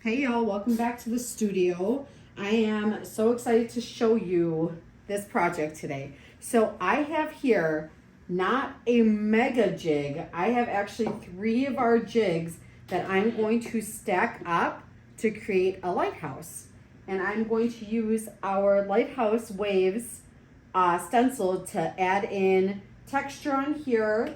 Hey y'all, welcome back to the studio. I am so excited to show you this project today. So I have here not a mega jig, I have actually 3 of our jigs that I'm going to stack up to create a lighthouse. And I'm going to use our Lighthouse Waves stencil to add in texture on here.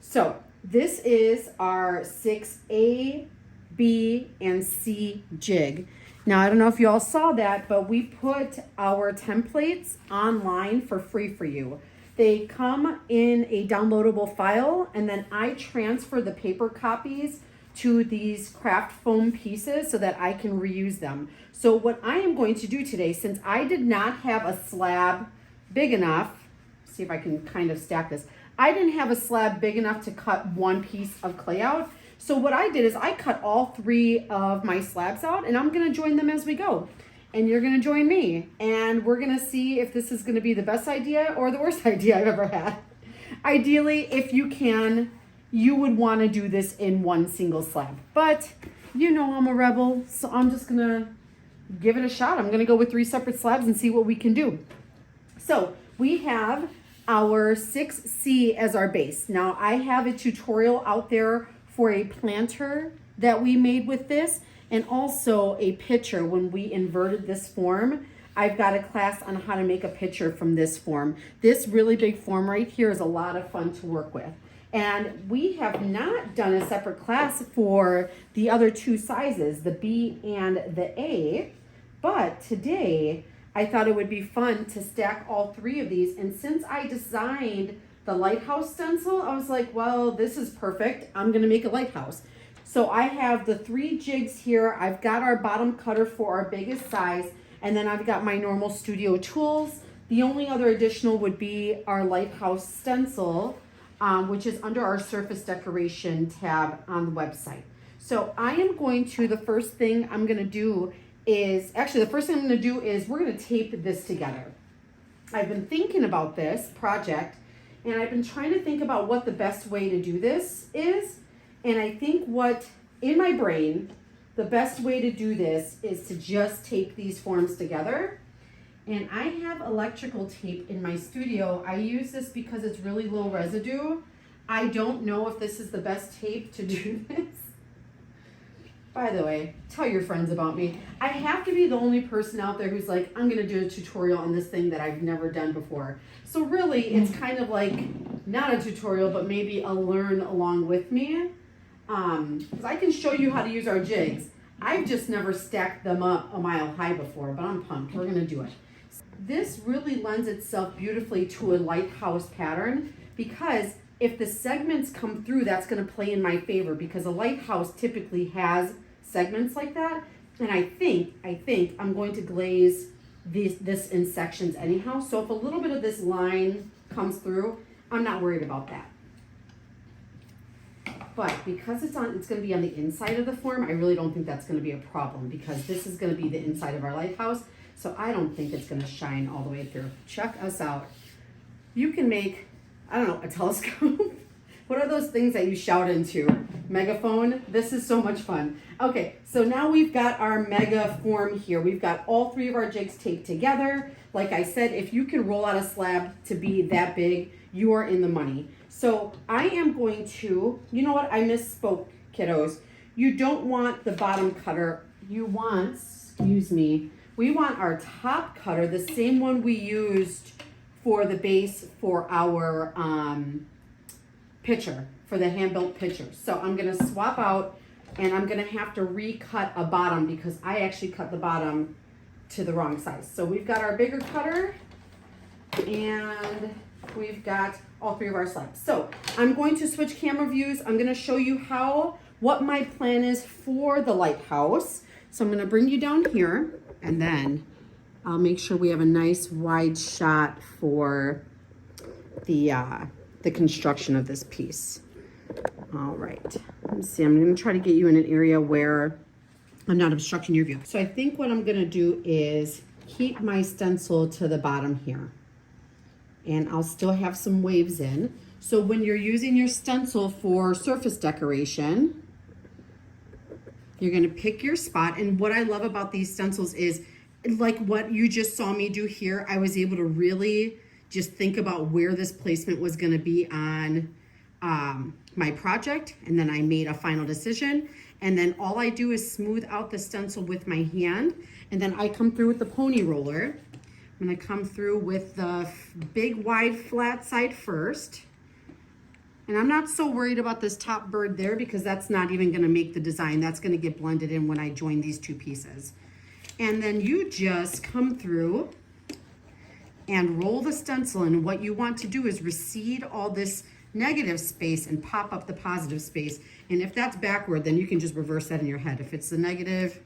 So this is our 6A, B, and C jig. Now, I don't know if you all saw that, but we put our templates online for free for you. They come in a downloadable file, and then I transfer the paper copies to these craft foam pieces so that I can reuse them. So what I am going to do today, since I did not have a slab big enough, see if I can kind of stack this. I didn't have a slab big enough to cut one piece of clay out. So what I did is I cut all 3 of my slabs out, and I'm gonna join them as we go. And you're gonna join me. And we're gonna see if this is gonna be the best idea or the worst idea I've ever had. Ideally, if you can, you would wanna do this in one single slab. But you know I'm a rebel, so I'm just gonna give it a shot. I'm gonna go with 3 separate slabs and see what we can do. So we have our 6C as our base. Now I have a tutorial out there for a planter that we made with this, and also a pitcher when we inverted this form. I've got a class on how to make a pitcher from this form. This really big form right here is a lot of fun to work with. And we have not done a separate class for the other 2 sizes, the B and the A, but today I thought it would be fun to stack all 3 of these. And since I designed the lighthouse stencil, I was like, well, this is perfect. I'm gonna make a lighthouse. So I have the 3 jigs here. I've got our bottom cutter for our biggest size, and then I've got my normal studio tools. The only other additional would be our lighthouse stencil, which is under our surface decoration tab on the website. So I am going to, the first thing I'm gonna do is, actually the first thing I'm gonna do is we're gonna tape this together. I've been thinking about this project, and I've been trying to think about what the best way to do this is. And I think what, in my brain, the best way to do this is to just tape these forms together. And I have electrical tape in my studio. I use this because it's really low residue. I don't know if this is the best tape to do this. By the way, tell your friends about me. I have to be the only person out there who's like, I'm gonna do a tutorial on this thing that I've never done before. So really, it's kind of like, not a tutorial, but maybe a learn along with me. Because I can show you how to use our jigs. I've just never stacked them up a mile high before, but I'm pumped, we're gonna do it. This really lends itself beautifully to a lighthouse pattern, because if the segments come through, that's gonna play in my favor, because a lighthouse typically has segments like that. And I think I'm going to glaze this in sections anyhow. So if a little bit of this line comes through, I'm not worried about that. But because it's gonna be on the inside of the form, I really don't think that's gonna be a problem, because this is gonna be the inside of our lighthouse. So I don't think it's gonna shine all the way through. Check us out. You can make, I don't know, a telescope. What are those things that you shout into? Megaphone? This is so much fun. Okay, so now we've got our mega form here. We've got all 3 of our jigs taped together. Like I said, if you can roll out a slab to be that big, you are in the money. So I am going to, you know what, I misspoke, kiddos. You don't want the bottom cutter. You want, excuse me, we want our top cutter, the same one we used for the base for our pitcher, for the hand-built pitcher. So I'm gonna swap out, and I'm gonna have to recut a bottom because I actually cut the bottom to the wrong size. So we've got our bigger cutter, and we've got all 3 of our slabs. So I'm going to switch camera views. I'm gonna show you what my plan is for the lighthouse. So I'm gonna bring you down here, and then I'll make sure we have a nice wide shot for the construction of this piece. All right, let's see, I'm gonna try to get you in an area where I'm not obstructing your view. So I think what I'm gonna do is keep my stencil to the bottom here, and I'll still have some waves in. So when you're using your stencil for surface decoration, You're gonna pick your spot. And what I love about these stencils is, like what you just saw me do here, I was able to really just think about where this placement was gonna be on my project, and then I made a final decision. And then all I do is smooth out the stencil with my hand, and then I come through with the pony roller. I'm gonna come through with the big wide flat side first. And I'm not so worried about this top bird there because that's not even gonna make the design. That's gonna get blended in when I join these two pieces. And then you just come through and roll the stencil, and what you want to do is recede all this negative space and pop up the positive space. And if that's backward, then you can just reverse that in your head. If it's the negative,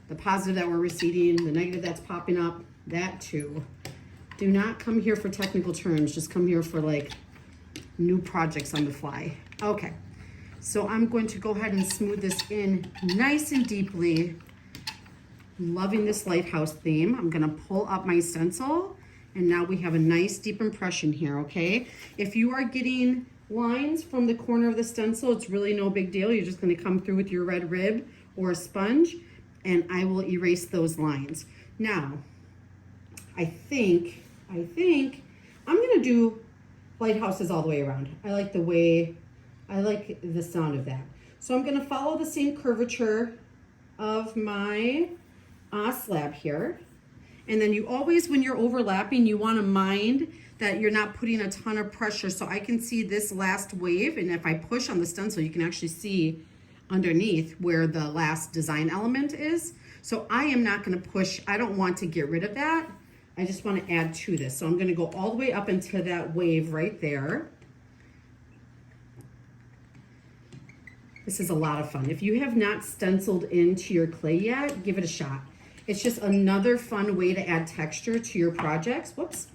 the positive that we're receding, the negative that's popping up, that too. Do not come here for technical terms, just come here for like new projects on the fly. Okay, so I'm going to go ahead and smooth this in nice and deeply. Loving this lighthouse theme. I'm gonna pull up my stencil, and now we have a nice deep impression here, okay? If you are getting lines from the corner of the stencil, it's really no big deal. You're just gonna come through with your red rib or a sponge, and I will erase those lines. Now, I think I'm gonna do lighthouses all the way around. I like the sound of that. So I'm gonna follow the same curvature of my slab here. And then you always, when you're overlapping, you wanna mind that you're not putting a ton of pressure. So I can see this last wave, and if I push on the stencil, you can actually see underneath where the last design element is. So I am not gonna push, I don't want to get rid of that. I just wanna add to this. So I'm gonna go all the way up into that wave right there. This is a lot of fun. If you have not stenciled into your clay yet, give it a shot. It's just another fun way to add texture to your projects. Whoops.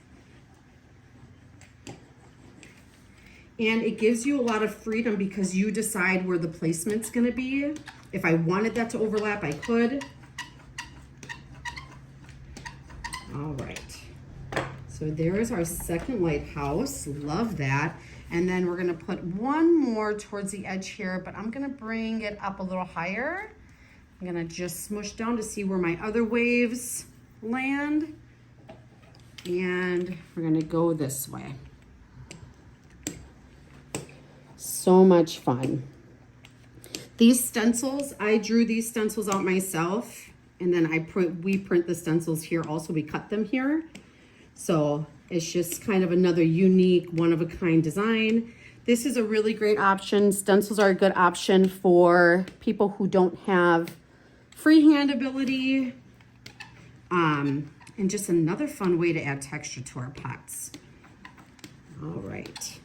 And it gives you a lot of freedom because you decide where the placement's gonna be. If I wanted that to overlap, I could. All right. So there's our second lighthouse. Love that. And then we're gonna put one more towards the edge here, but I'm gonna bring it up a little higher. I'm gonna just smush down to see where my other waves land. And we're gonna go this way. So much fun. These stencils, I drew these stencils out myself, and then we print the stencils here also, we cut them here. So it's just kind of another unique, one-of-a-kind design. This is a really great option. Stencils are a good option for people who don't have freehand ability, and just another fun way to add texture to our pots. All right.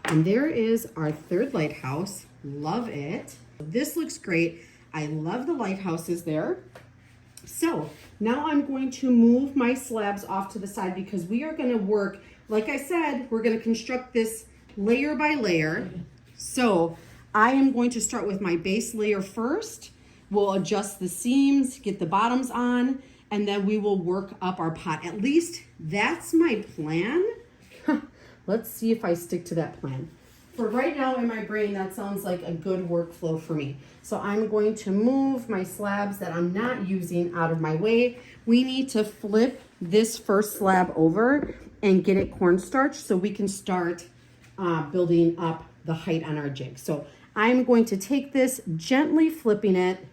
And there is our third lighthouse. Love it. This looks great. I love the lighthouses there. So now I'm going to move my slabs off to the side because we are gonna work, like I said, we're gonna construct this layer by layer. So I am going to start with my base layer first. We'll adjust the seams, get the bottoms on, and then we will work up our pot. At least that's my plan. Let's see if I stick to that plan. For right now in my brain, that sounds like a good workflow for me. So I'm going to move my slabs that I'm not using out of my way. We need to flip this first slab over and get it cornstarch so we can start building up the height on our jig. So I'm going to take this, gently flipping it,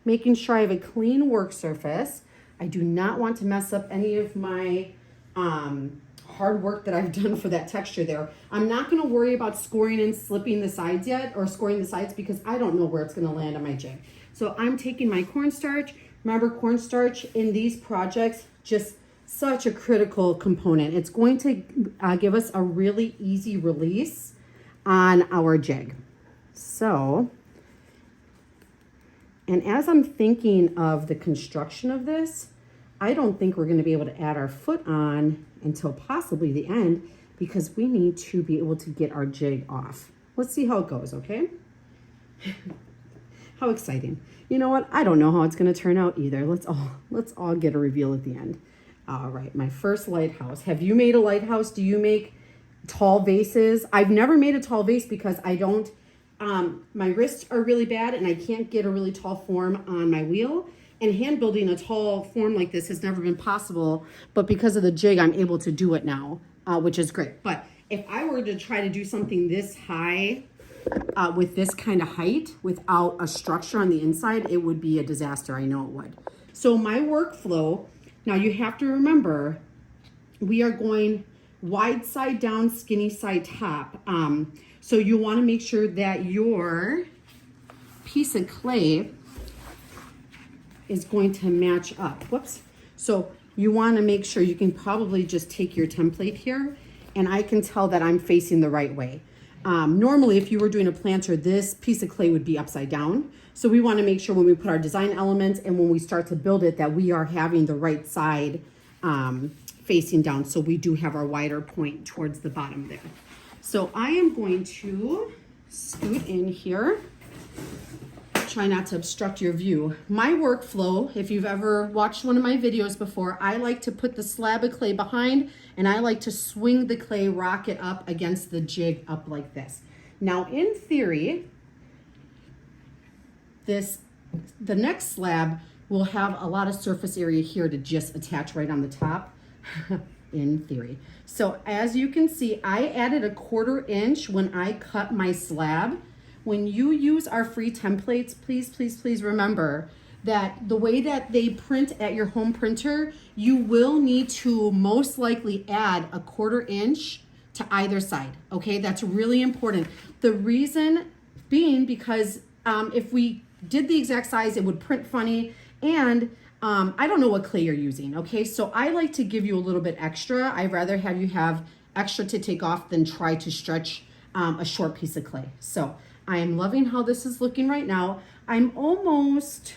making sure I have a clean work surface. I do not want to mess up any of my hard work that I've done for that texture there. I'm not gonna worry about scoring and slipping the sides yet, or scoring the sides, because I don't know where it's gonna land on my jig. So I'm taking my cornstarch. Remember, cornstarch in these projects, just such a critical component. It's going to give us a really easy release on our jig. So, and as I'm thinking of the construction of this, I don't think we're gonna be able to add our foot on until possibly the end, because we need to be able to get our jig off. Let's see how it goes, okay? How exciting. You know what? I don't know how it's gonna turn out either. Let's all get a reveal at the end. All right, my first lighthouse. Have you made a lighthouse? Do you make tall vases? I've never made a tall vase because I don't my wrists are really bad and I can't get a really tall form on my wheel. And hand building a tall form like this has never been possible, but because of the jig, I'm able to do it now, which is great. But if I were to try to do something this high with this kind of height without a structure on the inside, it would be a disaster. I know it would. So my workflow, now you have to remember, we are going wide side down, skinny side top. So you want to make sure that your piece of clay is going to match up. Whoops. So you want to make sure, you can probably just take your template here and I can tell that I'm facing the right way. Normally, if you were doing a planter, this piece of clay would be upside down. So we want to make sure when we put our design elements and when we start to build it that we are having the right side facing down. So we do have our wider point towards the bottom there. So I am going to scoot in here. Try not to obstruct your view. My workflow, if you've ever watched one of my videos before, I like to put the slab of clay behind and I like to swing the clay, rock it up against the jig up like this. Now in theory, the next slab will have a lot of surface area here to just attach right on the top. In theory. So as you can see, I added a 1/4 inch when I cut my slab. When you use our free templates, please remember that the way that they print at your home printer, you will need to most likely add a 1/4 inch to either side. Okay, that's really important. The reason being because if we did the exact size, it would print funny, and I don't know what clay you're using, okay? So I like to give you a little bit extra. I'd rather have you have extra to take off than try to stretch a short piece of clay. So I am loving how this is looking right now. I'm almost,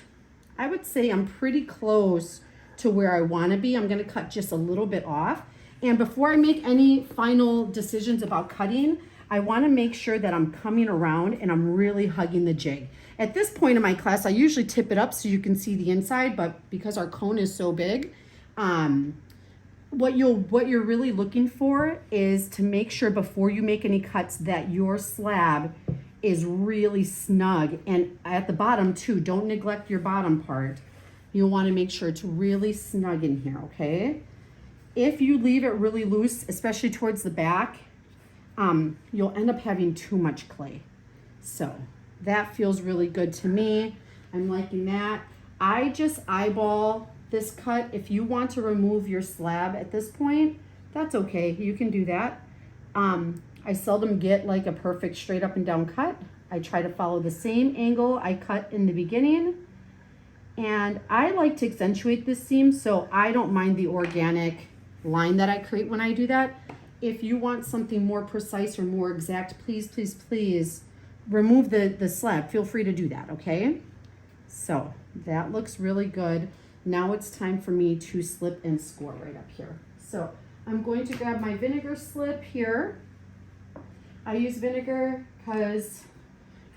I would say I'm pretty close to where I wanna be. I'm gonna cut just a little bit off. And before I make any final decisions about cutting, I wanna make sure that I'm coming around and I'm really hugging the jig. At this point in my class, I usually tip it up so you can see the inside, but because our cone is so big, what you're really looking for is to make sure before you make any cuts that your slab is really snug. And at the bottom too, don't neglect your bottom part. You'll want to make sure it's really snug in here, okay? If you leave it really loose, especially towards the back, you'll end up having too much clay. So that feels really good to me. I'm liking that. I just eyeball this cut. If you want to remove your slab at this point, that's okay. You can do that. I seldom get like a perfect straight up and down cut. I try to follow the same angle I cut in the beginning. And I like to accentuate this seam, so I don't mind the organic line that I create when I do that. If you want something more precise or more exact, please remove the slab. Feel free to do that, okay? So that looks really good. Now it's time for me to slip and score right up here. So I'm going to grab my vinegar slip here. I use vinegar because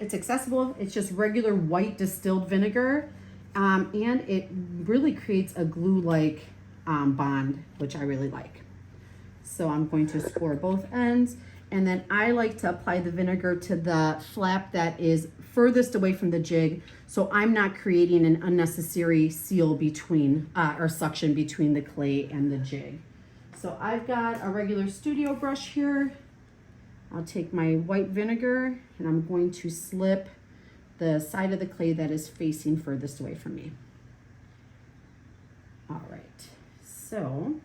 it's accessible. It's just regular white distilled vinegar. And it really creates a glue-like bond, which I really like. So I'm going to score both ends. And then I like to apply the vinegar to the flap that is furthest away from the jig, so I'm not creating an unnecessary seal between, or suction between the clay and the jig. So I've got a regular studio brush here. I'll take my white vinegar and I'm going to slip the side of the clay that is facing furthest away from me. All right, so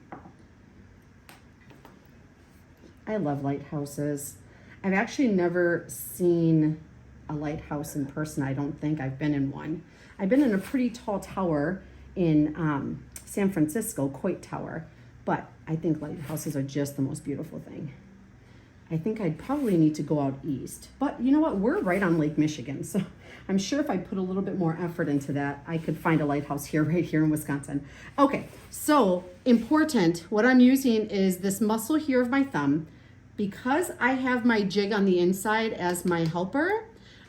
I love lighthouses. I've actually never seen a lighthouse in person. I don't think I've been in one. I've been in a pretty tall tower in San Francisco, Coit Tower, but I think lighthouses are just the most beautiful thing. I think I'd probably need to go out east, but you know what? We're right on Lake Michigan, so I'm sure if I put a little bit more effort into that, I could find a lighthouse here, right here in Wisconsin. Okay, so important, what I'm using is this muscle here of my thumb. Because I have my jig on the inside as my helper,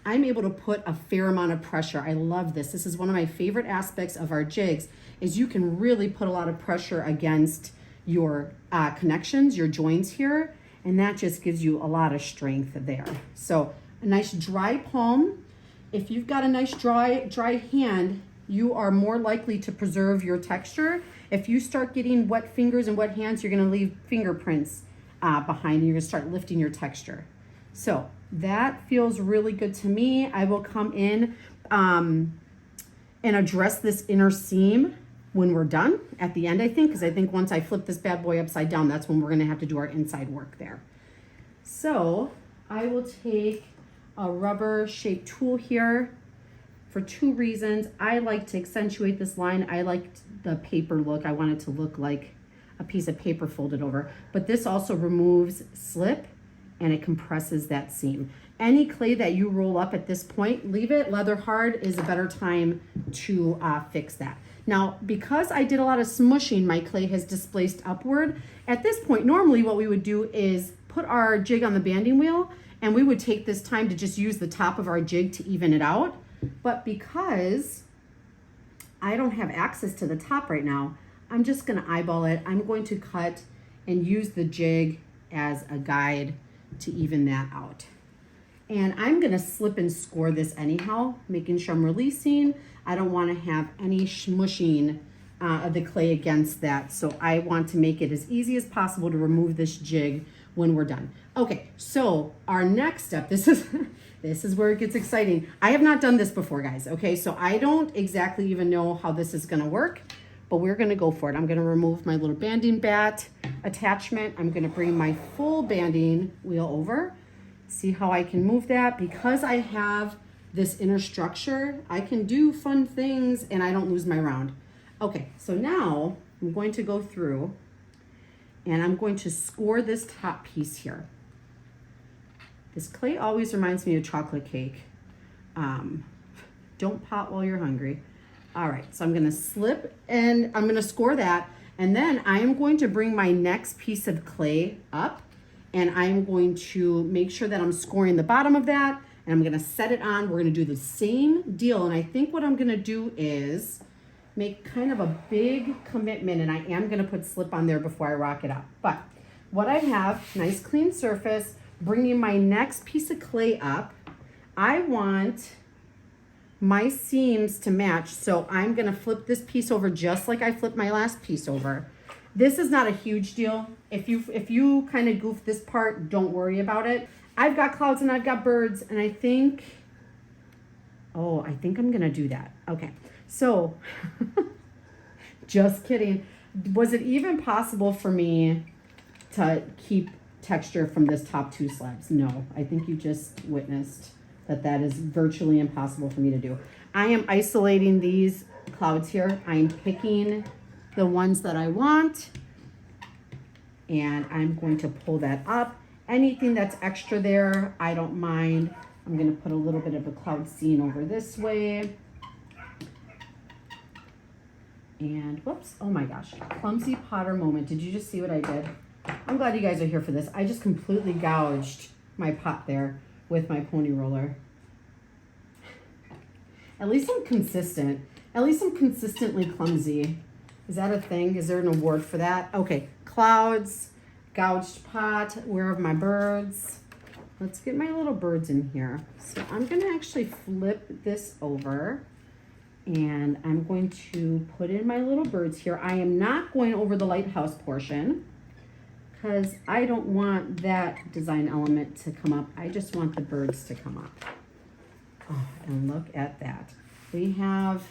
I'm able to put a fair amount of pressure. I love this. This is one of my favorite aspects of our jigs, is you can really put a lot of pressure against your connections, your joints here, and that just gives you a lot of strength there. So a nice dry palm. If you've got a nice dry hand, you are more likely to preserve your texture. If you start getting wet fingers and wet hands, you're gonna leave fingerprints behind and you're gonna start lifting your texture. So that feels really good to me. I will come in and address this inner seam when we're done at the end, I think, because I think once I flip this bad boy upside down, that's when we're gonna have to do our inside work there. So I will take a rubber shaped tool here for 2 reasons. I like to accentuate this line. I liked the paper look. I want it to look like a piece of paper folded over, but this also removes slip and it compresses that seam. Any clay that you roll up at this point, leave it leather hard is a better time to fix that. Now, because I did a lot of smushing, my clay has displaced upward. At this point, normally what we would do is put our jig on the banding wheel and we would take this time to just use the top of our jig to even it out. But because I don't have access to the top right now, I'm just gonna eyeball it. I'm going to cut and use the jig as a guide to even that out. And I'm gonna slip and score this anyhow, making sure I'm releasing. I don't wanna have any smushing of the clay against that. So I want to make it as easy as possible to remove this jig when we're done. Okay, so our next step, this is where it gets exciting. I have not done this before, guys, okay? So I don't exactly even know how this is gonna work, but we're gonna go for it. I'm gonna remove my little banding bat attachment. I'm gonna bring my full banding wheel over. See how I can move that. Because I have this inner structure, I can do fun things and I don't lose my round. Okay, so now I'm going to go through and I'm going to score this top piece here. This clay always reminds me of chocolate cake. Don't pot while you're hungry. All right, so I'm gonna slip and I'm gonna score that. And then I am going to bring my next piece of clay up and I'm going to make sure that I'm scoring the bottom of that and I'm gonna set it on. We're gonna do the same deal. And I think what I'm gonna do is make kind of a big commitment, and I am gonna put slip on there before I rock it up. But what I have, nice clean surface, bringing my next piece of clay up, I want my seams to match. So I'm gonna flip this piece over just like I flipped my last piece over. This is not a huge deal. If you kind of goof this part, don't worry about it. I've got clouds and I've got birds, and I think I'm gonna do that. Okay, so just kidding. Was it even possible for me to keep texture from this top 2 slabs? No, I think you just witnessed that is virtually impossible for me to do. I am isolating these clouds here. I'm picking the ones that I want, and I'm going to pull that up. Anything that's extra there, I don't mind. I'm gonna put a little bit of a cloud scene over this way. And whoops, oh my gosh, clumsy Potter moment. Did you just see what I did? I'm glad you guys are here for this. I just completely gouged my pot there with my pony roller. At least I'm consistent. At least I'm consistently clumsy. Is that a thing? Is there an award for that? Okay, clouds, gouged pot, where are my birds? Let's get my little birds in here. So I'm gonna actually flip this over and I'm going to put in my little birds here. I am not going over the lighthouse portion because I don't want that design element to come up. I just want the birds to come up. Oh, and look at that. We have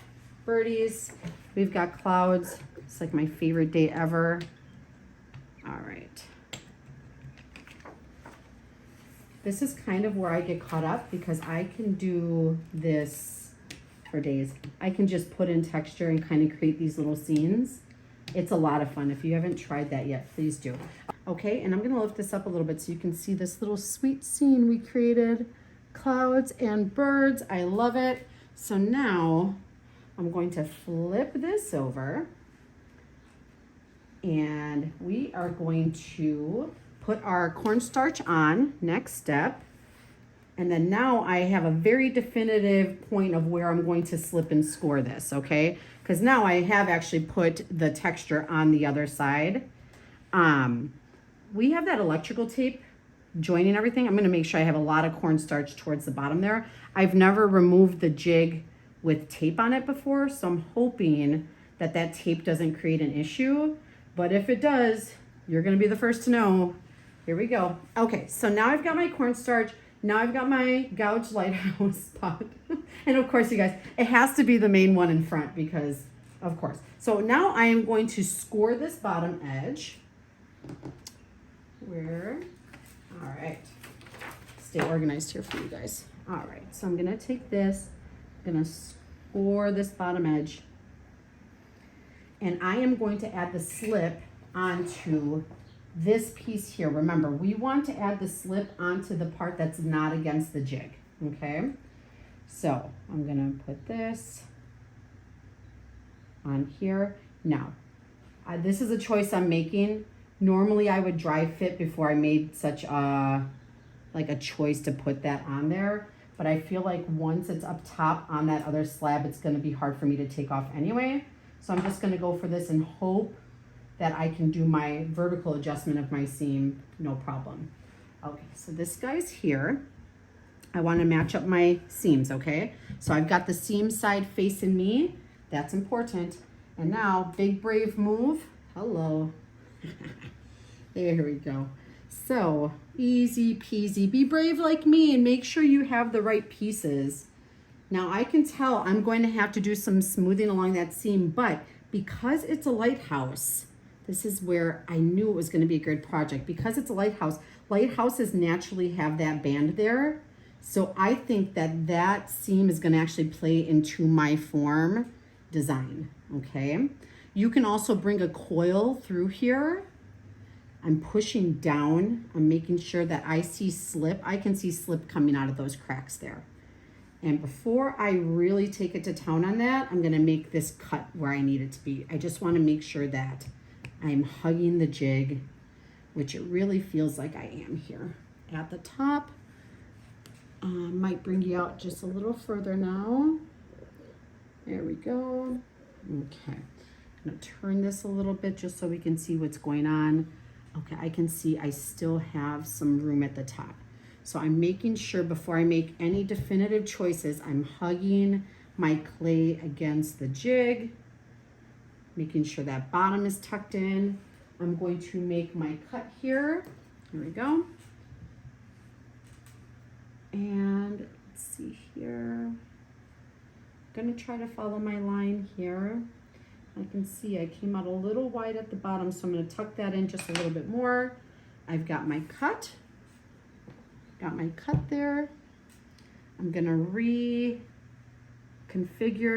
birdies, we've got clouds. It's like my favorite day ever. All right. This is kind of where I get caught up because I can do this for days. I can just put in texture and kind of create these little scenes. It's a lot of fun. If you haven't tried that yet, please do. Okay, and I'm gonna lift this up a little bit so you can see this little sweet scene we created. Clouds and birds, I love it. So now I'm going to flip this over and we are going to put our cornstarch on, next step. And then now I have a very definitive point of where I'm going to slip and score this, okay? Because now I have actually put the texture on the other side. We have that electrical tape joining everything, I'm gonna make sure I have a lot of cornstarch towards the bottom there. I've never removed the jig with tape on it before, so I'm hoping that that tape doesn't create an issue. But if it does, you're gonna be the first to know. Here we go. Okay, so now I've got my cornstarch. Now I've got my gouged lighthouse pot. And of course, you guys, it has to be the main one in front because, of course. So now I am going to score this bottom edge. All right. Stay organized here for you guys. All right, so I'm gonna take this, I'm gonna score this bottom edge, and I am going to add the slip onto this piece here. Remember, we want to add the slip onto the part that's not against the jig, okay? So I'm gonna put this on here. Now, this is a choice I'm making. Normally I would dry fit before I made such a choice to put that on there, but I feel like once it's up top on that other slab, it's gonna be hard for me to take off anyway. So I'm just gonna go for this and hope that I can do my vertical adjustment of my seam, no problem. Okay, so this guy's here. I wanna match up my seams, okay? So I've got the seam side facing me, that's important. And now, big brave move, hello. There we go. So, easy peasy, be brave like me and make sure you have the right pieces. Now I can tell I'm going to have to do some smoothing along that seam, but because it's a lighthouse, this is where I knew it was going to be a good project. Because it's a lighthouse, lighthouses naturally have that band there. So I think that that seam is going to actually play into my form design, okay? You can also bring a coil through here. I'm pushing down. I'm making sure that I see slip. I can see slip coming out of those cracks there. And before I really take it to town on that, I'm gonna make this cut where I need it to be. I just wanna make sure that I'm hugging the jig, which it really feels like I am here. At the top, might bring you out just a little further now. There we go. Okay, I'm gonna turn this a little bit just so we can see what's going on. Okay, I can see I still have some room at the top. So I'm making sure before I make any definitive choices, I'm hugging my clay against the jig, making sure that bottom is tucked in. I'm going to make my cut here. Here we go. And let's see here. I'm gonna try to follow my line here. I can see I came out a little wide at the bottom, so I'm gonna tuck that in just a little bit more. I've got my cut. Got my cut there. I'm gonna reconfigure,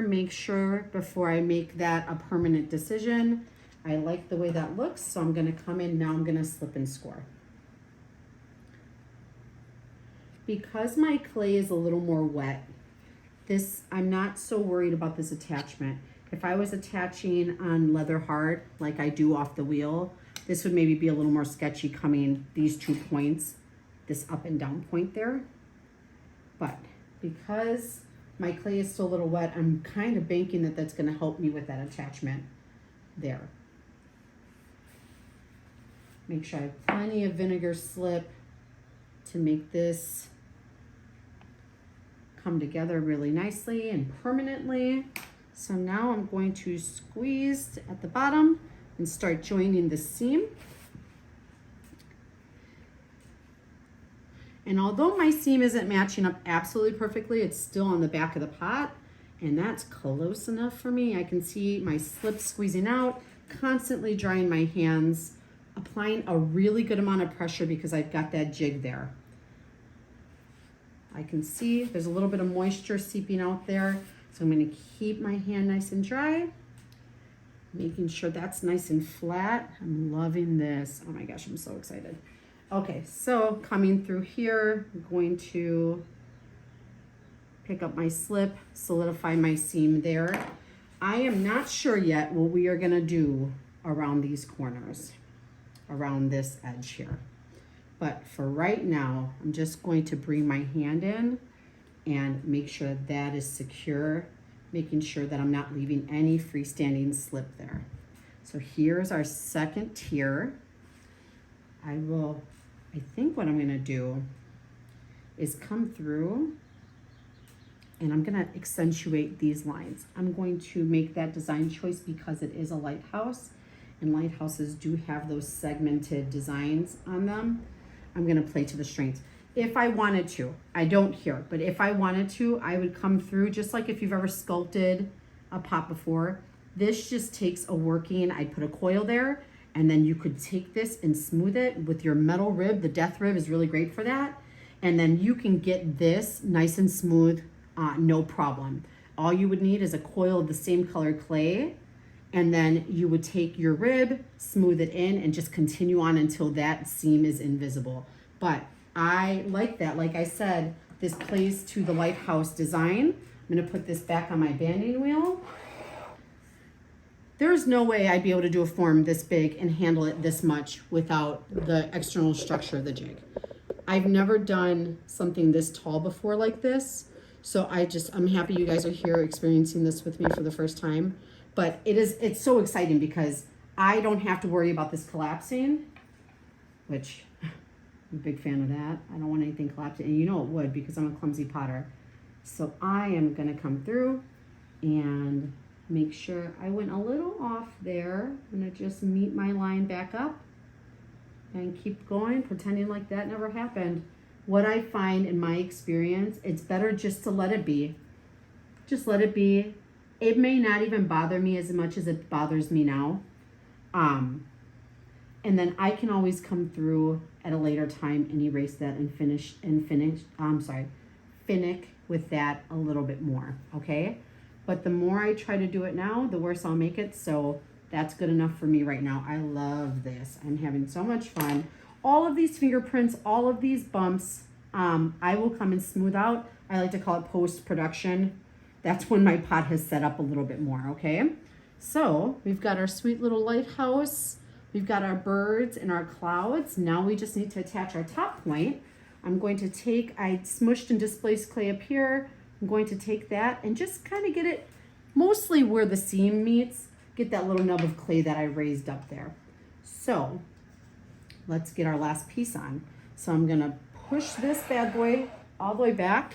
make sure before I make that a permanent decision. I like the way that looks, so I'm gonna come in, now I'm gonna slip and score. Because my clay is a little more wet, I'm not so worried about this attachment. If I was attaching on leather hard, like I do off the wheel, this would maybe be a little more sketchy coming these 2 points, this up and down point there. But because my clay is still a little wet, I'm kind of banking that that's gonna help me with that attachment there. Make sure I have plenty of vinegar slip to make this come together really nicely and permanently. So now I'm going to squeeze at the bottom and start joining the seam. And although my seam isn't matching up absolutely perfectly, it's still on the back of the pot, and that's close enough for me. I can see my slip squeezing out, constantly drying my hands, applying a really good amount of pressure because I've got that jig there. I can see there's a little bit of moisture seeping out there, so I'm gonna keep my hand nice and dry, making sure that's nice and flat. I'm loving this. Oh my gosh, I'm so excited. Okay, so coming through here, I'm going to pick up my slip, solidify my seam there. I am not sure yet what we are gonna do around these corners, around this edge here. But for right now, I'm just going to bring my hand in and make sure that is secure, making sure that I'm not leaving any freestanding slip there. So here's our second tier. I will I think what I'm gonna do is come through and I'm gonna accentuate these lines. I'm going to make that design choice because it is a lighthouse, and lighthouses do have those segmented designs on them. I'm gonna play to the strengths. If I wanted to, I don't here, but if I wanted to, I would come through, just like if you've ever sculpted a pot before. This just takes a working, I'd put a coil there, and then you could take this and smooth it with your metal rib. The death rib is really great for that. And then you can get this nice and smooth, no problem. All you would need is a coil of the same color clay, and then you would take your rib, smooth it in, and just continue on until that seam is invisible. But I like that. Like I said, this plays to the lighthouse design. I'm gonna put this back on my banding wheel. There's no way I'd be able to do a form this big and handle it this much without the external structure of the jig. I've never done something this tall before like this. So I'm happy you guys are here experiencing this with me for the first time. But it's so exciting because I don't have to worry about this collapsing, which I'm a big fan of that. I don't want anything collapsing, and you know it would because I'm a clumsy potter. So I am gonna come through and make sure I went a little off there. I'm gonna just meet my line back up and keep going, pretending like that never happened. What I find in my experience, it's better just to let it be. Just let it be. It may not even bother me as much as it bothers me now. And then I can always come through at a later time and erase that and finish with that a little bit more, okay? But the more I try to do it now, the worse I'll make it. So that's good enough for me right now. I love this. I'm having so much fun. All of these fingerprints, all of these bumps, I will come and smooth out. I like to call it post-production. That's when my pot has set up a little bit more, okay? So we've got our sweet little lighthouse. We've got our birds and our clouds. Now we just need to attach our top point. I'm going to take, I smushed and displaced clay up here. I'm going to take that and just kind of get it mostly where the seam meets, get that little nub of clay that I raised up there. So let's get our last piece on. So I'm gonna push this bad boy all the way back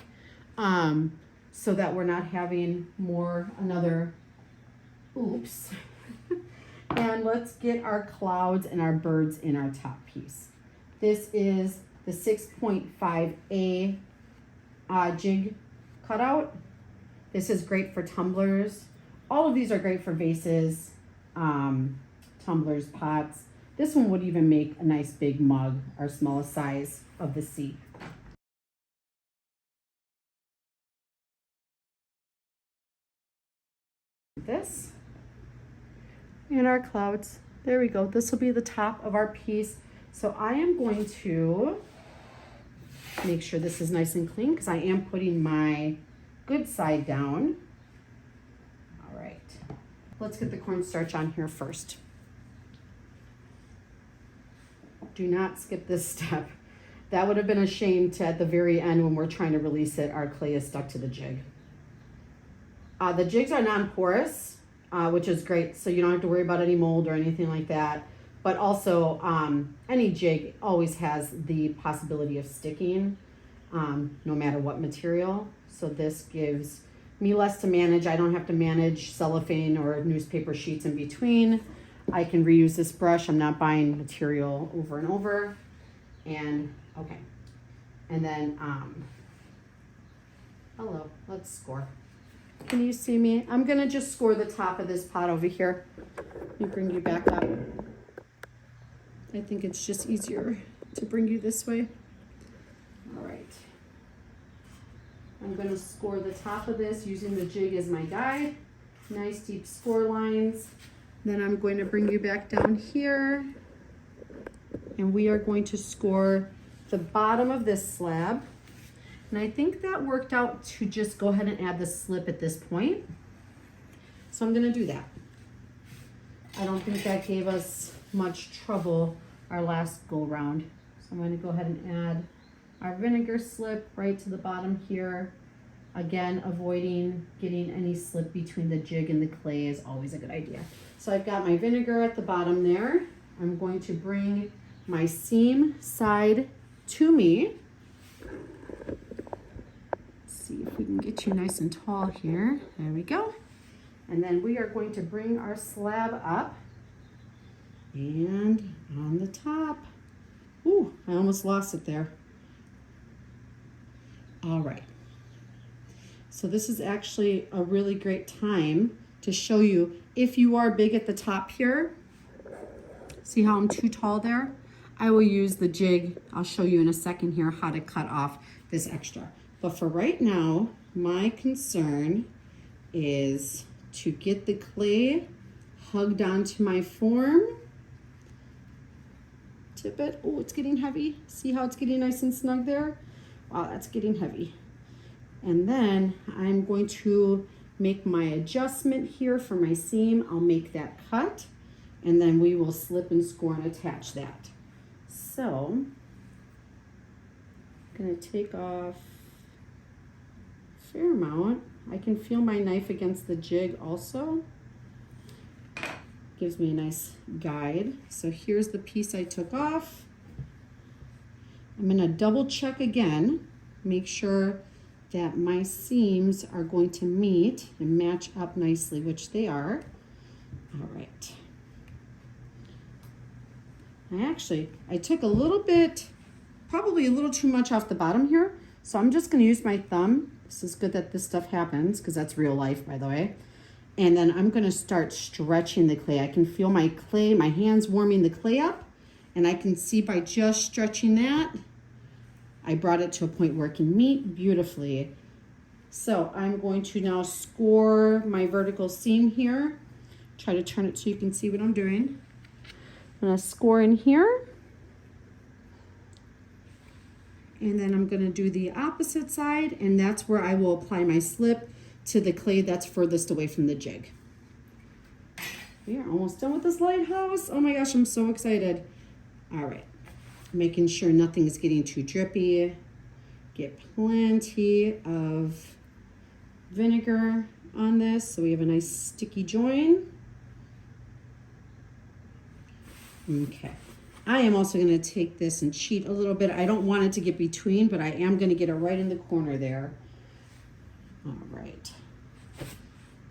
so that we're not having another oops. And let's get our clouds and our birds in our top piece. This is the 6.5A jig cutout. This is great for tumblers. All of these are great for vases, tumblers, pots. This one would even make a nice big mug, our smallest size of the seat. This and our clouds. There we go. This will be the top of our piece. So I am going to make sure this is nice and clean because I am putting my good side down. All right, let's get the cornstarch on here first. Do not skip this step. That would have been a shame to at the very end when we're trying to release it, our clay is stuck to the jig. The jigs are non-porous, which is great. So you don't have to worry about any mold or anything like that. But also any jig always has the possibility of sticking no matter what material. So this gives me less to manage. I don't have to manage cellophane or newspaper sheets in between. I can reuse this brush. I'm not buying material over and over. And okay. And then, hello, let's score. Can you see me? I'm gonna just score the top of this pot over here. Let me bring you back up. I think it's just easier to bring you this way. All right. I'm gonna score the top of this using the jig as my guide. Nice deep score lines. Then I'm going to bring you back down here. And we are going to score the bottom of this slab. And I think that worked out to just go ahead and add the slip at this point. So I'm gonna do that. I don't think that gave us much trouble our last go round. So I'm gonna go ahead and add our vinegar slip right to the bottom here. Again, avoiding getting any slip between the jig and the clay is always a good idea. So I've got my vinegar at the bottom there. I'm going to bring my seam side to me. Let's see if we can get you nice and tall here. There we go. And then we are going to bring our slab up and on the top. Ooh, I almost lost it there. All right. So this is actually a really great time to show you if you are big at the top here. See how I'm too tall there? I will use the jig. I'll show you in a second here how to cut off this extra. But for right now, my concern is to get the clay hugged onto my form. Tip it. Oh, it's getting heavy. See how it's getting nice and snug there? Wow, that's getting heavy. And then I'm going to make my adjustment here for my seam. I'll make that cut, and then we will slip and score and attach that. So I'm gonna take off a fair amount. I can feel my knife against the jig also. Gives me a nice guide. So here's the piece I took off. I'm gonna double check again, make sure that my seams are going to meet and match up nicely, which they are. All right. I took a little bit, probably a little too much off the bottom here. So I'm just gonna use my thumb. This is good that this stuff happens because that's real life, by the way. And then I'm gonna start stretching the clay. I can feel my clay, my hands warming the clay up, and I can see by just stretching that, I brought it to a point where it can meet beautifully. So I'm going to now score my vertical seam here. Try to turn it so you can see what I'm doing. I'm gonna score in here. And then I'm gonna do the opposite side, and that's where I will apply my slip to the clay that's furthest away from the jig. We are almost done with this lighthouse. Oh my gosh, I'm so excited. All right. Making sure nothing is getting too drippy. Get plenty of vinegar on this so we have a nice sticky join. Okay. I am also going to take this and cheat a little bit. I don't want it to get between, but I am going to get it right in the corner there. All right.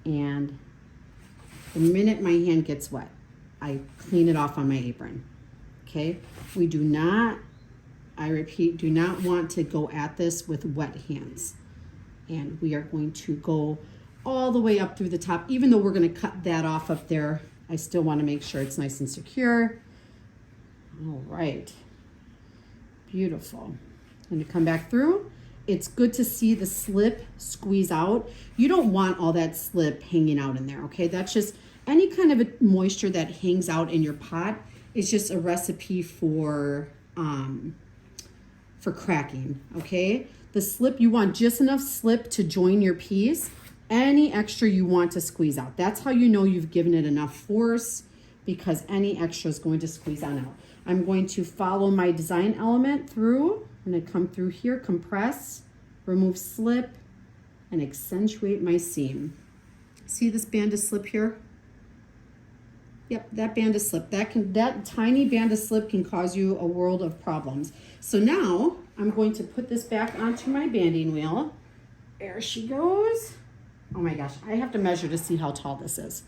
And the minute my hand gets wet, I clean it off on my apron. Okay, we do not, I repeat, do not want to go at this with wet hands. And we are going to go all the way up through the top. Even though we're going to cut that off up there, I still want to make sure it's nice and secure. All right, beautiful. I'm going to come back through. It's good to see the slip squeeze out. You don't want all that slip hanging out in there, okay? That's just any kind of a moisture that hangs out in your pot. It's just a recipe for cracking, okay? The slip, you want just enough slip to join your piece. Any extra you want to squeeze out. That's how you know you've given it enough force, because any extra is going to squeeze on out. I'm going to follow my design element through. I'm gonna come through here, compress, remove slip, and accentuate my seam. See this band of slip here? Yep, that band of slip, that tiny band of slip can cause you a world of problems. So now I'm going to put this back onto my banding wheel. There she goes. Oh my gosh, I have to measure to see how tall this is.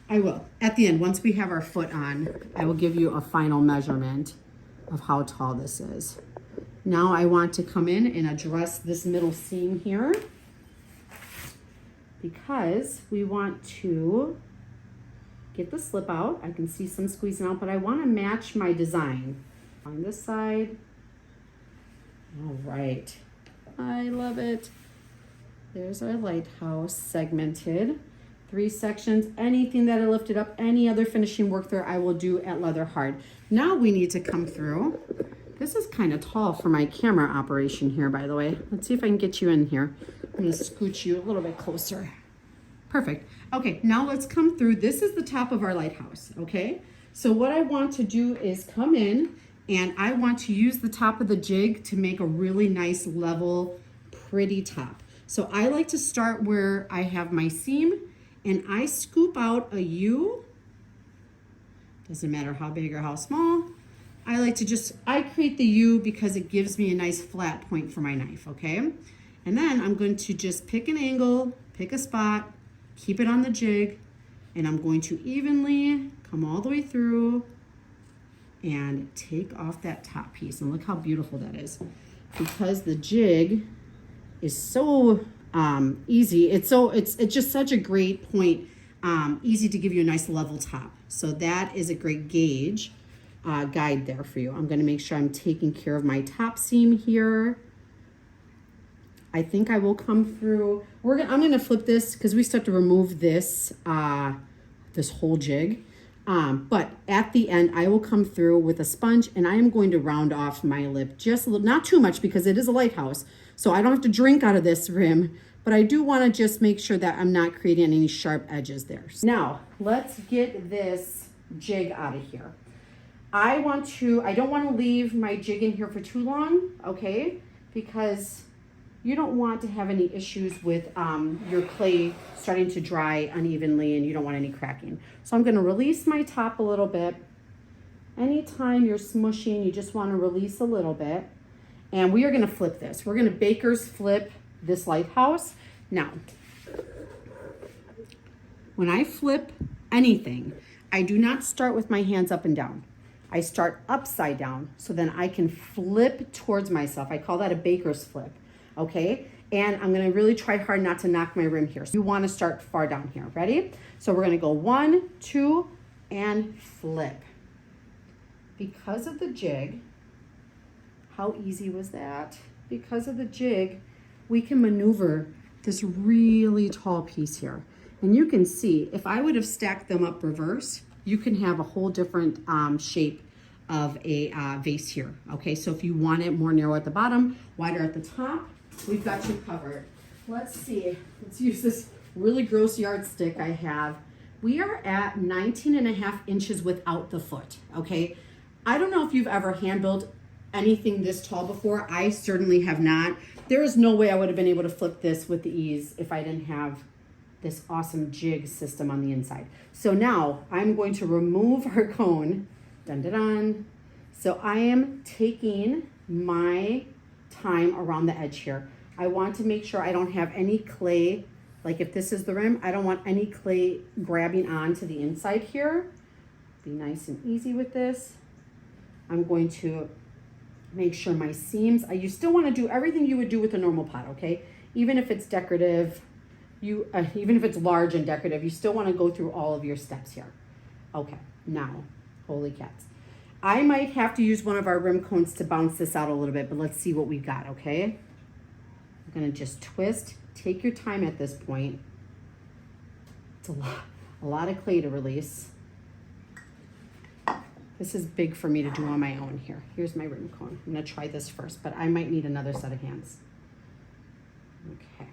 I will. At the end, once we have our foot on, I will give you a final measurement of how tall this is. Now I want to come in and address this middle seam here, because we want to get the slip out. I can see some squeezing out, but I want to match my design on this side. All right, I love it. There's our lighthouse segmented. 3 sections. Anything that I lifted up, any other finishing work there, I will do at leather hard. Now we need to come through. This is kind of tall for my camera operation here, by the way. Let's see if I can get you in here. I'm going to scooch you a little bit closer. Perfect. Okay, now let's come through. This is the top of our lighthouse, okay? So what I want to do is come in, and I want to use the top of the jig to make a really nice, level, pretty top. So I like to start where I have my seam, and I scoop out a U. Doesn't matter how big or how small. I like to I create the U because it gives me a nice flat point for my knife, okay? And then I'm going to just pick an angle, pick a spot, keep it on the jig, and I'm going to evenly come all the way through and take off that top piece. And look how beautiful that is. Because the jig is so easy, it's just such a great point, easy to give you a nice level top. So that is a great guide there for you. I'm gonna make sure I'm taking care of my top seam here. I think I will come through, I'm gonna flip this because we still have to remove this, this whole jig. But at the end, I will come through with a sponge and I am going to round off my lip just a little, not too much because it is a lighthouse. So I don't have to drink out of this rim, but I do want to just make sure that I'm not creating any sharp edges there. Now, let's get this jig out of here. I don't want to leave my jig in here for too long, okay? Because you don't want to have any issues with your clay starting to dry unevenly and you don't want any cracking. So I'm gonna release my top a little bit. Anytime you're smushing, you just wanna release a little bit. And we are gonna flip this. We're gonna baker's flip this lighthouse. Now, when I flip anything, I do not start with my hands up and down. I start upside down so then I can flip towards myself. I call that a baker's flip. Okay, and I'm gonna really try hard not to knock my rim here. So you wanna start far down here, ready? So we're gonna go 1, 2, and flip. Because of the jig, how easy was that? Because of the jig, we can maneuver this really tall piece here. And you can see, if I would have stacked them up reverse, you can have a whole different shape of a vase here. Okay, so if you want it more narrow at the bottom, wider at the top, we've got you covered. Let's see, let's use this really gross yardstick I have. We are at 19.5 inches without the foot, okay? I don't know if you've ever hand built anything this tall before. I certainly have not. There is no way I would have been able to flip this with the ease if I didn't have this awesome jig system on the inside. So now I'm going to remove our cone. Dun, dun, dun. So I am taking my time around the edge here. I want to make sure I don't have any clay, like if this is the rim, I don't want any clay grabbing onto the inside here. Be nice and easy with this. I'm going to make sure my seams, you still want to do everything you would do with a normal pot, okay? Even if it's decorative, even if it's large and decorative, you still want to go through all of your steps here. Okay, now, holy cats. I might have to use one of our rim cones to bounce this out a little bit, but let's see what we've got, okay? I'm gonna just twist, take your time at this point. It's a lot of clay to release. This is big for me to do on my own here. Here's my rim cone. I'm gonna try this first, but I might need another set of hands. Okay.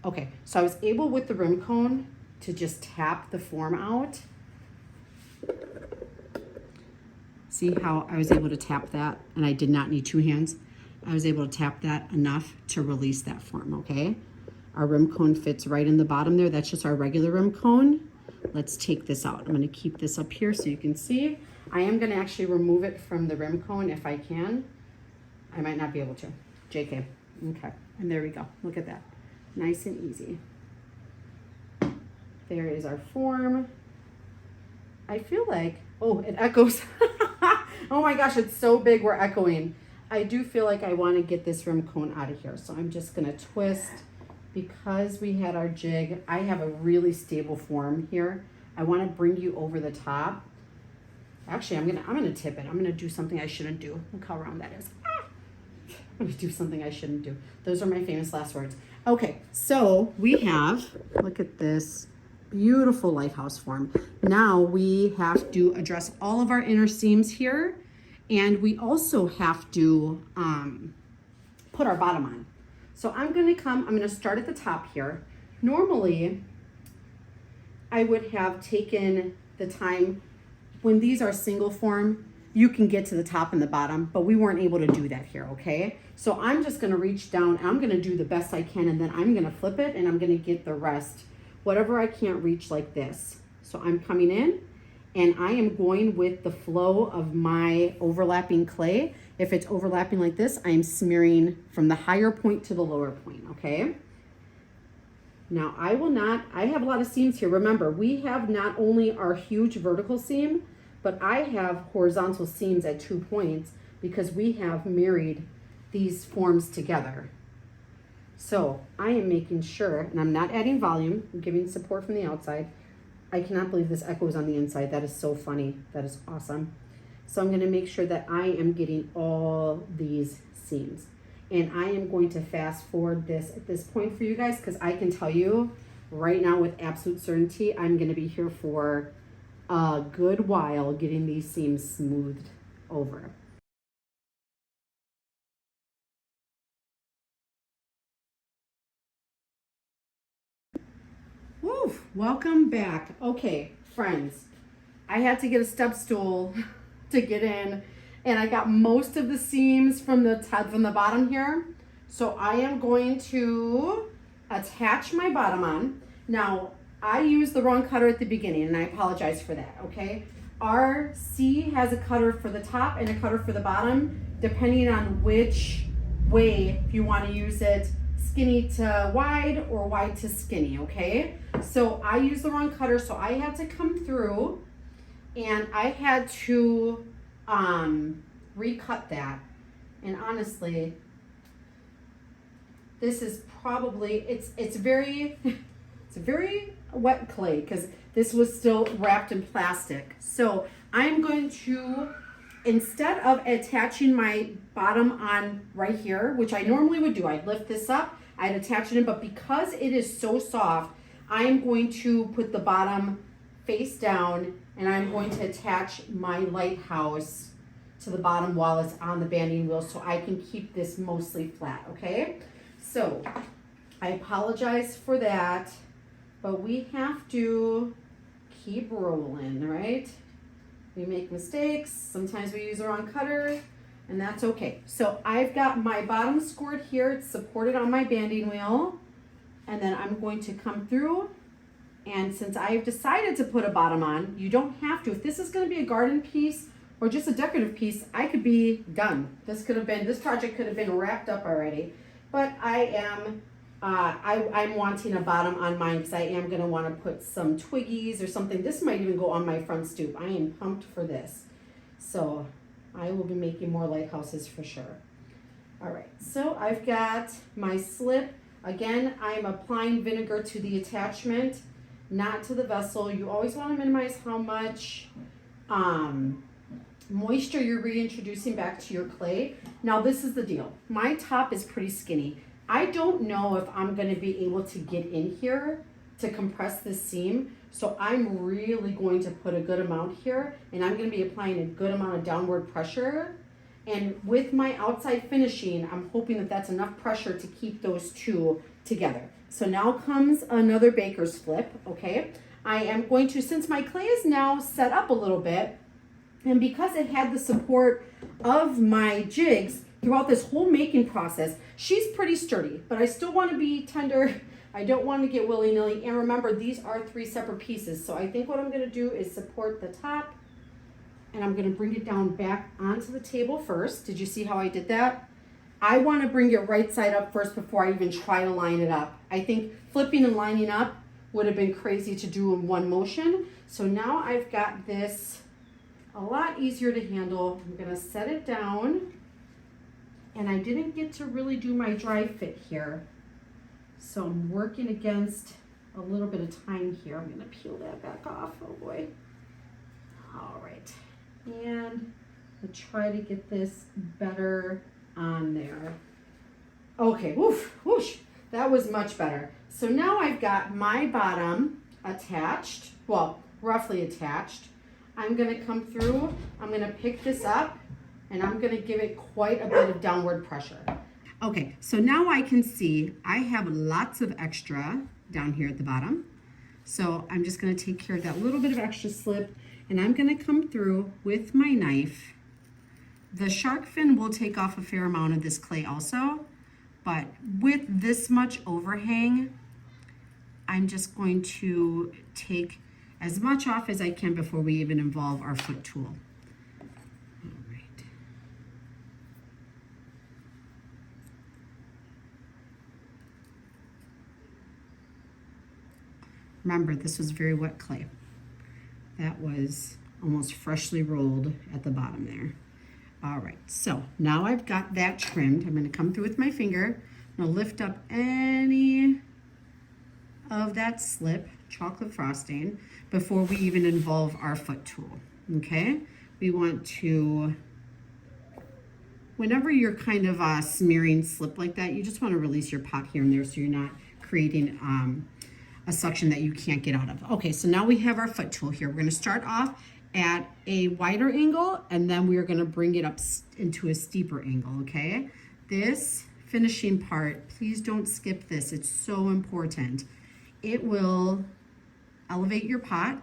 Okay, so I was able with the rim cone to just tap the form out. See how I was able to tap that and I did not need two hands? I was able to tap that enough to release that form, okay? Our rim cone fits right in the bottom there. That's just our regular rim cone. Let's take this out. I'm gonna keep this up here so you can see. I am gonna actually remove it from the rim cone if I can. I might not be able to. JK, okay, and there we go. Look at that, nice and easy. There is our form. I feel like, oh, it echoes. Oh my gosh, it's so big, we're echoing. I do feel like I wanna get this rim cone out of here. So I'm just gonna twist. Because we had our jig, I have a really stable form here. I wanna bring you over the top. Actually, I'm gonna tip it. I'm gonna do something I shouldn't do. Look how round that is. Ah! I'm gonna do something I shouldn't do. Those are my famous last words. Okay, so we have, look at this beautiful lighthouse form. Now we have to address all of our inner seams here, and we also have to put our bottom on. So I'm gonna start at the top here. Normally, I would have taken the time, when these are single form, you can get to the top and the bottom, but we weren't able to do that here, okay? So I'm just gonna reach down, I'm gonna do the best I can, and then I'm gonna flip it, and I'm gonna get the rest, whatever I can't reach like this. So I'm coming in, and I am going with the flow of my overlapping clay. If it's overlapping like this, I'm smearing from the higher point to the lower point, okay? Now I have a lot of seams here. Remember, we have not only our huge vertical seam, but I have horizontal seams at 2 points because we have married these forms together. So I am making sure, and I'm not adding volume, I'm giving support from the outside. I cannot believe this echoes on the inside. That is so funny. That is awesome. So I'm going to make sure that I am getting all these seams. And I am going to fast forward this at this point for you guys, because I can tell you right now with absolute certainty, I'm going to be here for a good while getting these seams smoothed over. Woo, welcome back. Okay, friends, I had to get a step stool to get in, and I got most of the seams from the bottom here. So I am going to attach my bottom on. Now, I used the wrong cutter at the beginning, and I apologize for that, okay? Our C has a cutter for the top and a cutter for the bottom, depending on which way, if you want to use it skinny to wide or wide to skinny, okay? So I used the wrong cutter, so I had to come through and I had to recut that. And honestly, this is probably, it's very wet clay because this was still wrapped in plastic. So I'm going to, instead of attaching my bottom on right here, which I normally would do, I'd lift this up, I'd attach it in, but because it is so soft, I'm going to put the bottom face down and I'm going to attach my Lighthouse to the bottom while it's on the banding wheel so I can keep this mostly flat, okay? So I apologize for that, but we have to keep rolling, right? We make mistakes, sometimes we use the wrong cutter, and that's okay. So I've got my bottom scored here, it's supported on my banding wheel, and then I'm going to come through, and since I've decided to put a bottom on, you don't have to. If this is gonna be a garden piece or just a decorative piece, I could be done. This project could have been wrapped up already, but I am, I'm wanting a bottom on mine because I am gonna wanna put some twiggies or something. This might even go on my front stoop. I am pumped for this. So I will be making more lighthouses for sure. All right, so I've got my slip. Again, I'm applying vinegar to the attachment, not to the vessel. You always want to minimize how much moisture you're reintroducing back to your clay. Now this is the deal. My top is pretty skinny. I don't know if I'm going to be able to get in here to compress this seam. So I'm really going to put a good amount here, and I'm going to be applying a good amount of downward pressure. And with my outside finishing, I'm hoping that that's enough pressure to keep those two together. So now comes another baker's flip, okay? I am going to, since my clay is now set up a little bit, and because it had the support of my jigs throughout this whole making process, she's pretty sturdy, but I still want to be tender. I don't want to get willy-nilly. And remember, these are 3 separate pieces. So I think what I'm going to do is support the top, and I'm going to bring it down back onto the table first. Did you see how I did that? I want to bring it right side up first before I even try to line it up. I think flipping and lining up would have been crazy to do in one motion. So now I've got this a lot easier to handle. I'm going to set it down, and I didn't get to really do my dry fit here. So I'm working against a little bit of time here. I'm going to peel that back off. Oh boy. All right. And I'll try to get this better on there. Okay, woof, whoosh. That was much better. So now I've got my bottom attached, well, roughly attached. I'm gonna come through, I'm gonna pick this up, and I'm gonna give it quite a bit of downward pressure. Okay, so now I can see I have lots of extra down here at the bottom. So I'm just gonna take care of that little bit of extra slip, and I'm gonna come through with my knife. The shark fin will take off a fair amount of this clay also, but with this much overhang, I'm just going to take as much off as I can before we even involve our foot tool. All right. Remember, this was very wet clay. That was almost freshly rolled at the bottom there. All right, so now I've got that trimmed. I'm gonna come through with my finger. I'm gonna lift up any of that slip, chocolate frosting, before we even involve our foot tool, okay? We want to, whenever you're kind of smearing slip like that, you just wanna release your pot here and there so you're not creating a suction that you can't get out of. Okay, so now we have our foot tool here. We're gonna start off at a wider angle, and then we are gonna bring it up into a steeper angle, okay? This finishing part, please don't skip this. It's so important. It will elevate your pot.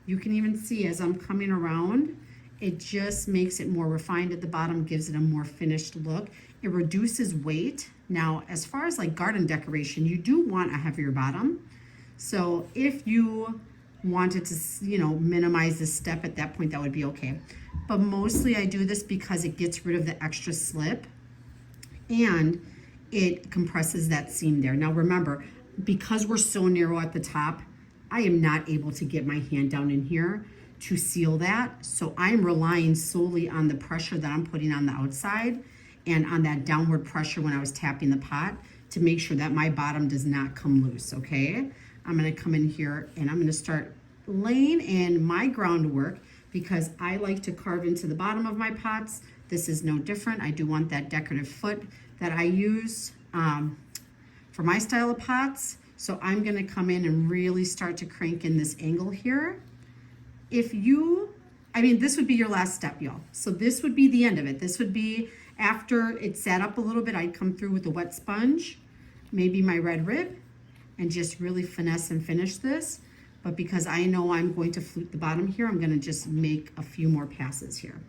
You can even see as I'm coming around, it just makes it more refined at the bottom, gives it a more finished look. It reduces weight. Now, as far as like garden decoration, you do want a heavier bottom. So if you wanted to, you know, minimize the step at that point, that would be okay. But mostly I do this because it gets rid of the extra slip and it compresses that seam there. Now remember, because we're so narrow at the top, I am not able to get my hand down in here to seal that. So I'm relying solely on the pressure that I'm putting on the outside and on that downward pressure when I was tapping the pot to make sure that my bottom does not come loose, okay? I'm gonna come in here and I'm gonna start laying in my groundwork because I like to carve into the bottom of my pots. This is no different. I do want that decorative foot that I use for my style of pots. So I'm gonna come in and really start to crank in this angle here. If you, I mean, this would be your last step, y'all. So this would be the end of it. This would be after it sat up a little bit, I'd come through with a wet sponge, maybe my red rib, and just really finesse and finish this. But because I know I'm going to flute the bottom here, I'm gonna just make a few more passes here.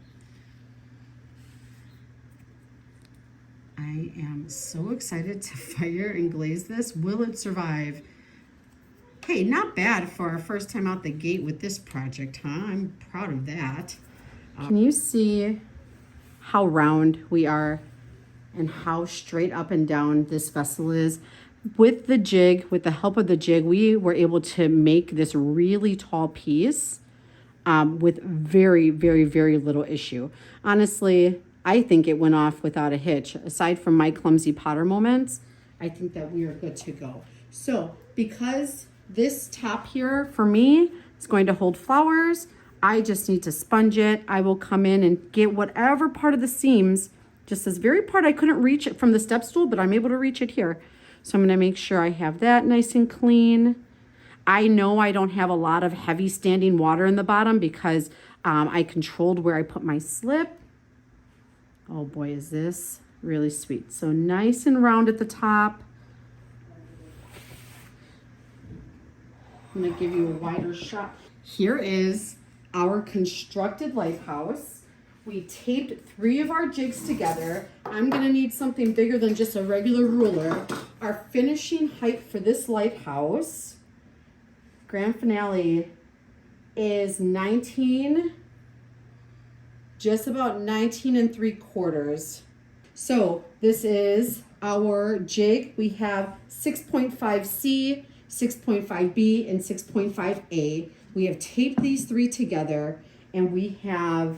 I am so excited to fire and glaze this. Will it survive? Hey, not bad for our first time out the gate with this project, huh? I'm proud of that. Can you see how round we are and how straight up and down this vessel is? With the jig, with the help of the jig, we were able to make this really tall piece with very, very, very little issue. Honestly, I think it went off without a hitch. Aside from my clumsy potter moments, I think that we are good to go. So because this top here for me is going to hold flowers, I just need to sponge it. I will come in and get whatever part of the seams, just this very part I couldn't reach it from the step stool, but I'm able to reach it here. So I'm gonna make sure I have that nice and clean. I know I don't have a lot of heavy standing water in the bottom because I controlled where I put my slip. Oh boy, is this really sweet. So nice and round at the top. I'm gonna give you a wider shot. Here is our constructed lighthouse. We taped 3 of our jigs together. I'm gonna need something bigger than just a regular ruler. Our finishing height for this lighthouse, grand finale, is 19, just about 19 3/4. So this is our jig. We have 6.5C, 6.5B, and 6.5A. We have taped these 3 together and we have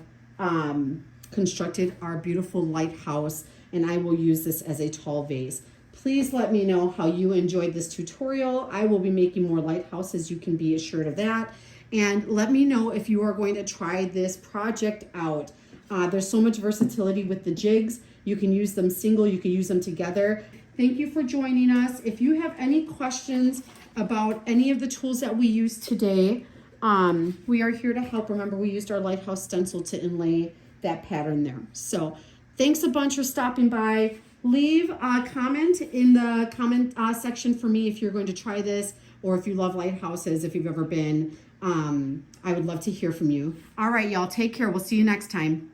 constructed our beautiful lighthouse, and I will use this as a tall vase. Please let me know how you enjoyed this tutorial. I will be making more lighthouses, you can be assured of that. And let me know if you are going to try this project out. There's so much versatility with the jigs. You can use them single, you can use them together. Thank you for joining us. If you have any questions about any of the tools that we used today, we are here to help. Remember, we used our lighthouse stencil to inlay that pattern there. So thanks a bunch for stopping by. Leave a comment in the comment section for me if you're going to try this, or if you love lighthouses, if you've ever been. I would love to hear from you. All right, y'all, take care. We'll see you next time.